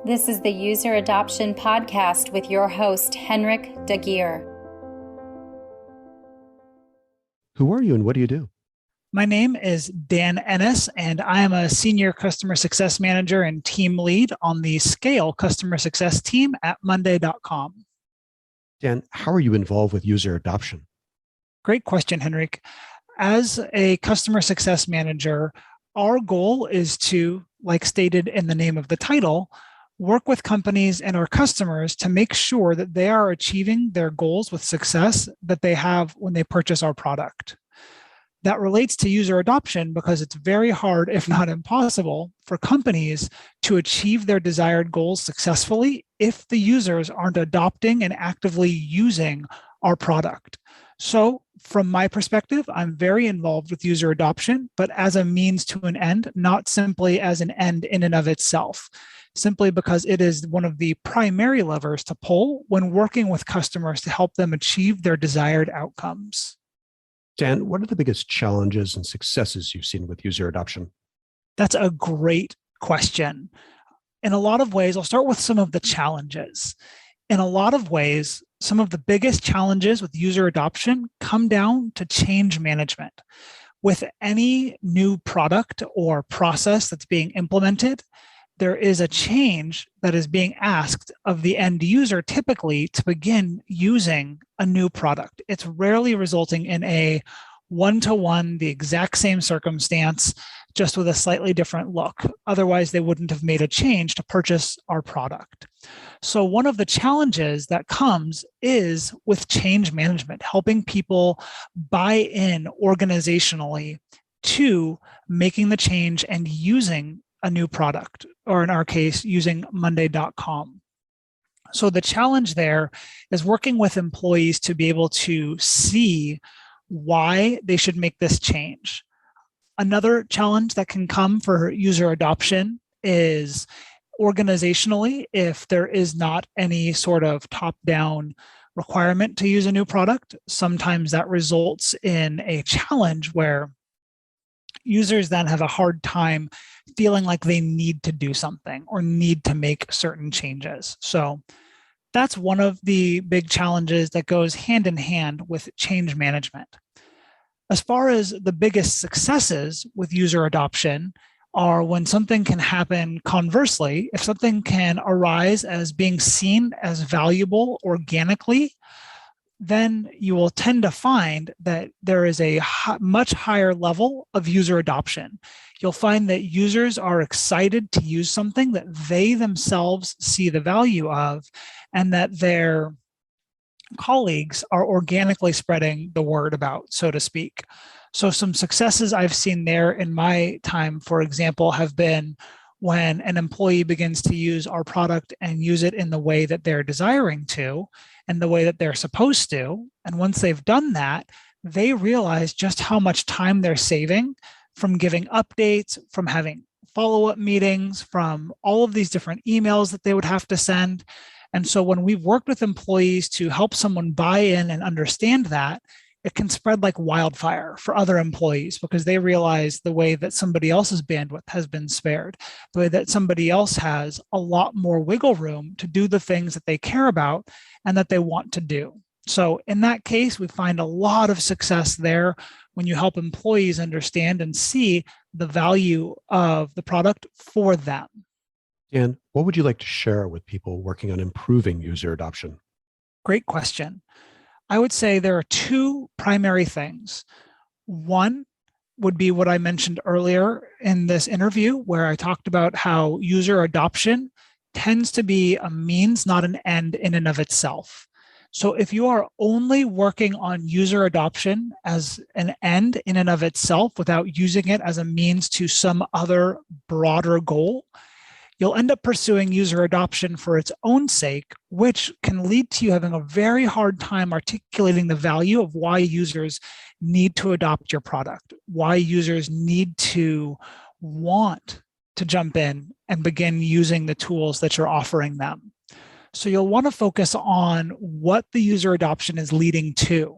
This is the User Adoption Podcast with your host, Henrik Dagier. Who are you and what do you do? My name is Dan Ennis, and I am a Senior Customer Success Manager and Team Lead on the Scale Customer Success team at Monday.com. Dan, how are you involved with user adoption? Great question, Henrik. As a Customer Success Manager, our goal is to, like stated in the name of the title, work with companies and our customers to make sure that they are achieving their goals with success that they have when they purchase our product. That relates to user adoption because it's very hard, if not impossible, for companies to achieve their desired goals successfully if the users aren't adopting and actively using our product. So from my perspective, I'm very involved with user adoption, but as a means to an end, not simply as an end in and of itself, simply because it is one of the primary levers to pull when working with customers to help them achieve their desired outcomes. Dan, what are the biggest challenges and successes you've seen with user adoption? That's a great question. In a lot of ways, I'll start with some of the challenges. In a lot of ways, some of the biggest challenges with user adoption come down to change management. With any new product or process that's being implemented, there is a change that is being asked of the end user typically to begin using a new product. It's rarely resulting in a one-to-one, the exact same circumstance, just with a slightly different look. Otherwise, they wouldn't have made a change to purchase our product. So one of the challenges that comes is with change management, helping people buy in organizationally to making the change and using a new product, or in our case, using Monday.com. So the challenge there is working with employees to be able to see why they should make this change. Another challenge that can come for user adoption is organizationally, if there is not any sort of top-down requirement to use a new product, sometimes that results in a challenge where users then have a hard time feeling like they need to do something or need to make certain changes. So that's one of the big challenges that goes hand in hand with change management. As far as the biggest successes with user adoption are when something can happen conversely, if something can arise as being seen as valuable organically, then you will tend to find that there is a much higher level of user adoption. You'll find that users are excited to use something that they themselves see the value of, and that their colleagues are organically spreading the word about, so to speak. So some successes I've seen there in my time, for example, have been when an employee begins to use our product and use it in the way that they're desiring to and the way that they're supposed to. And once they've done that, they realize just how much time they're saving from giving updates, from having follow-up meetings, from all of these different emails that they would have to send. And so when we've worked with employees to help someone buy in and understand that, it can spread like wildfire for other employees because they realize the way that somebody else's bandwidth has been spared, the way that somebody else has a lot more wiggle room to do the things that they care about and that they want to do. So in that case, we find a lot of success there when you help employees understand and see the value of the product for them. Dan, what would you like to share with people working on improving user adoption? Great question. I would say there are two primary things. One would be what I mentioned earlier in this interview, where I talked about how user adoption tends to be a means, not an end in and of itself. So if you are only working on user adoption as an end in and of itself without using it as a means to some other broader goal, you'll end up pursuing user adoption for its own sake, which can lead to you having a very hard time articulating the value of why users need to adopt your product, why users need to want to jump in and begin using the tools that you're offering them. So you'll want to focus on what the user adoption is leading to.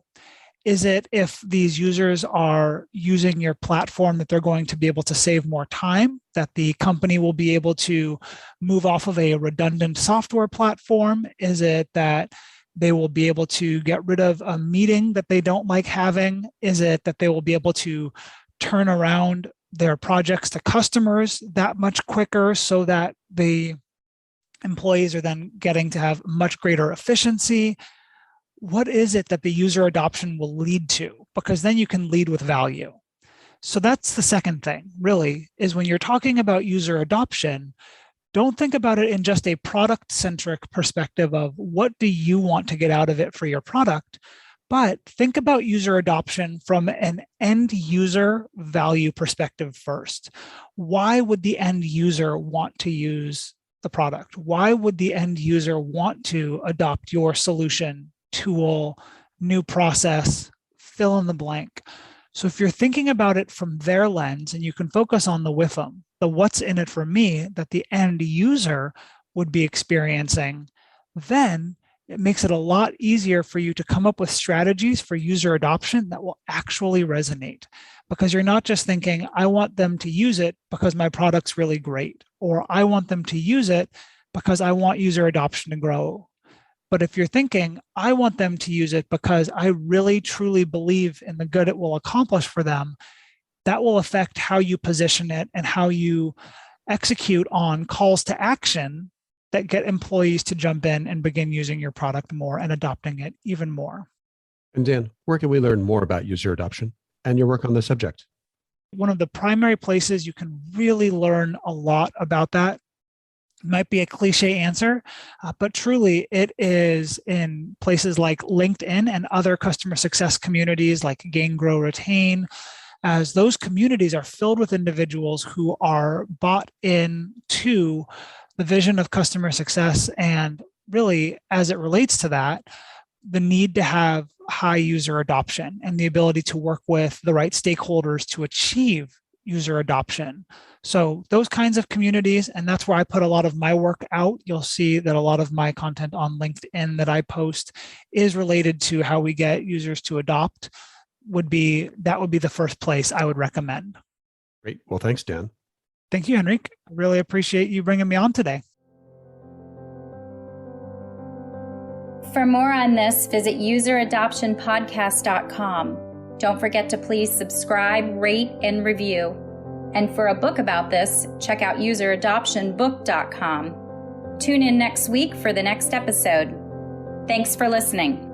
Is it if these users are using your platform that they're going to be able to save more time, that the company will be able to move off of a redundant software platform? Is it that they will be able to get rid of a meeting that they don't like having? Is it that they will be able to turn around their projects to customers that much quicker so that the employees are then getting to have much greater efficiency? What is it that the user adoption will lead to? Because then you can lead with value. So that's the second thing, really, is when you're talking about user adoption, don't think about it in just a product-centric perspective of what do you want to get out of it for your product, but think about user adoption from an end user value perspective first. Why would the end user want to use the product? Why would the end user want to adopt your solution, tool, new process, fill in the blank? So if you're thinking about it from their lens, and you can focus on the WIFM, the what's in it for me that the end user would be experiencing, then it makes it a lot easier for you to come up with strategies for user adoption that will actually resonate. Because you're not just thinking, I want them to use it because my product's really great, or I want them to use it because I want user adoption to grow. But if you're thinking, I want them to use it because I really truly believe in the good it will accomplish for them, that will affect how you position it and how you execute on calls to action that get employees to jump in and begin using your product more and adopting it even more. And Dan, where can we learn more about user adoption and your work on the subject? One of the primary places you can really learn a lot about that might be a cliche answer, but truly it is in places like LinkedIn and other customer success communities like Gain, Grow, Retain, as those communities are filled with individuals who are bought into the vision of customer success, and really, as it relates to that, the need to have high user adoption and the ability to work with the right stakeholders to achieve user adoption. So those kinds of communities, and that's where I put a lot of my work out. You'll see that a lot of my content on LinkedIn that I post is related to how we get users to adopt. That would be the first place I would recommend. Great. Well, thanks, Dan. Thank you, Henrik. I really appreciate you bringing me on today. For more on this, visit useradoptionpodcast.com. Don't forget to please subscribe, rate, and review. And for a book about this, check out useradoptionbook.com. Tune in next week for the next episode. Thanks for listening.